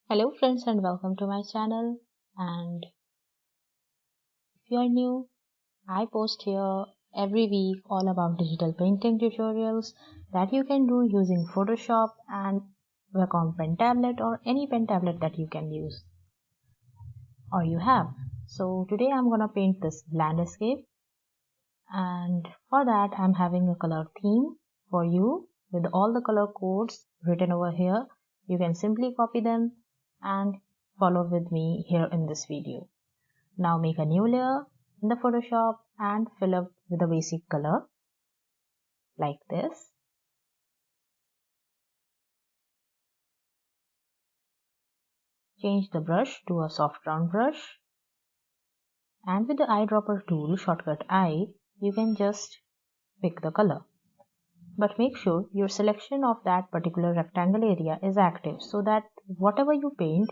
Hello friends and welcome to my channel, and if you are new, I post here every week all about digital painting tutorials that you can do using Photoshop and Wacom Pen Tablet or any pen tablet that you can use or you have. So today I'm gonna paint this landscape, and for that I'm having a color theme for you with all the color codes written over here. You can simply copy them and follow with me here in this video. Now make a new layer in the Photoshop and fill up with a basic color like this. Change the brush to a soft round brush, and with the eyedropper tool, shortcut I, you can just pick the color. But make sure your selection of that particular rectangle area is active so that whatever you paint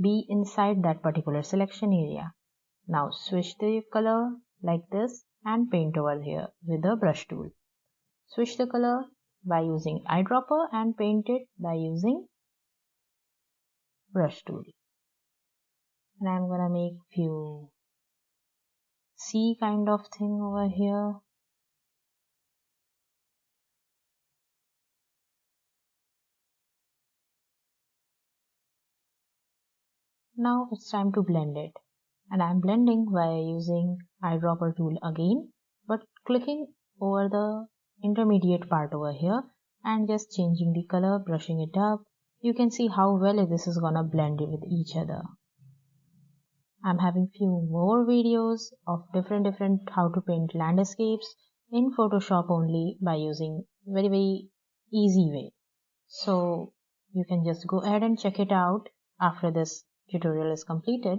be inside that particular selection area. Now switch the color like this and paint over here with the brush tool. Switch the color by using eyedropper and paint it by using brush tool. And I'm gonna make few sea kind of thing over here. Now it's time to blend it, and I'm blending by using eyedropper tool again, but clicking over the intermediate part over here and just changing the color, brushing it up. You can see how well this is gonna blend it with each other. I'm having few more videos of different how to paint landscapes in Photoshop only by using very easy way. So you can just go ahead and check it out after this tutorial is completed.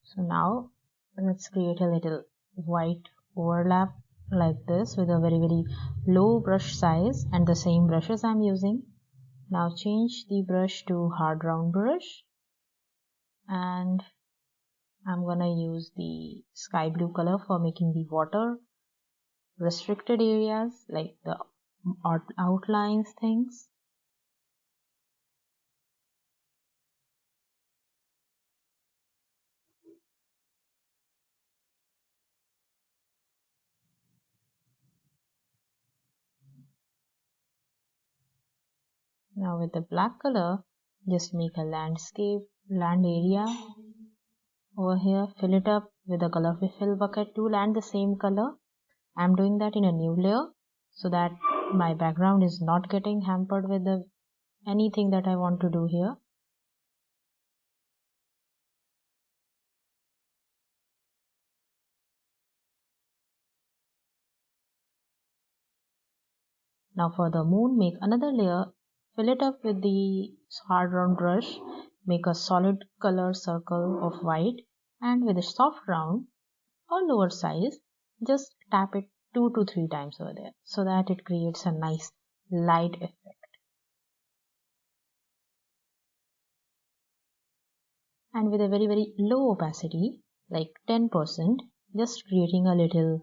So now let's create a little white overlap like this with a very low brush size and the same brushes I'm using. Now change the brush to hard round brush, and I'm gonna use the sky blue color for making the water restricted areas like the outlines things. Now with the black color, just make a land area over here, fill it up with the color fill bucket tool and the same color. I'm doing that in a new layer so that my background is not getting hampered with anything that I want to do here. Now for the moon, make another layer, fill it up with the hard round brush, make a solid color circle of white, and with a soft round or lower size, just tap it 2 to 3 times over there so that it creates a nice light effect. And with a very low opacity, like 10%, just creating a little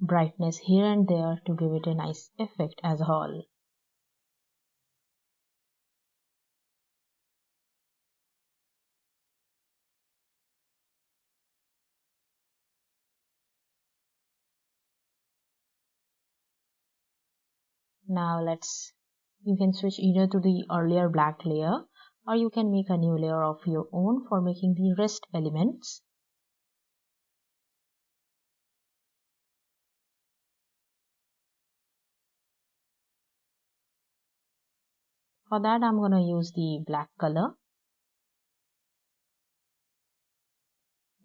brightness here and there to give it a nice effect as a whole. Now you can switch either to the earlier black layer or you can make a new layer of your own for making the rest elements. For that I'm going to use the black color.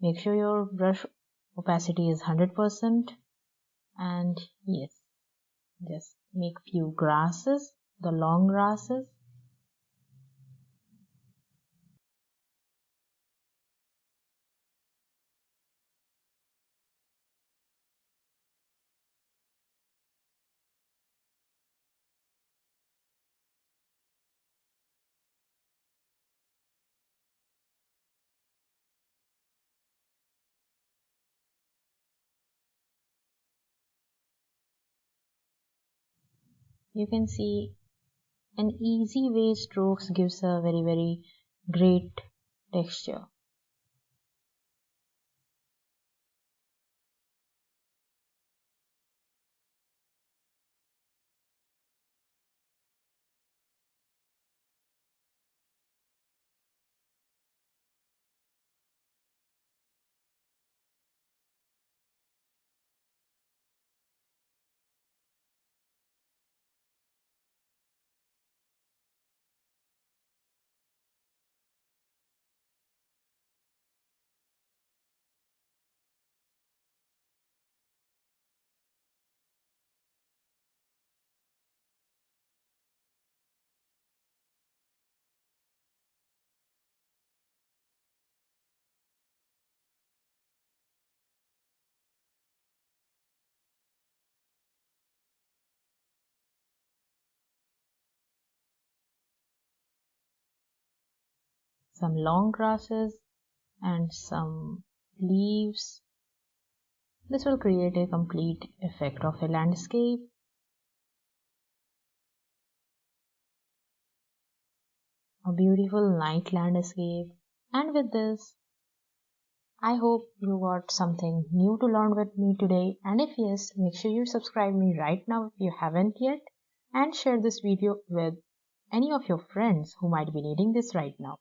Make sure your brush opacity is 100%, and yes, just make few grasses, the long grasses. You can see an easy way strokes gives a very great texture. Some long grasses and some leaves. This will create a complete effect of a landscape. A beautiful night landscape. And with this, I hope you got something new to learn with me today. And if yes, make sure you subscribe me right now if you haven't yet. And share this video with any of your friends who might be needing this right now.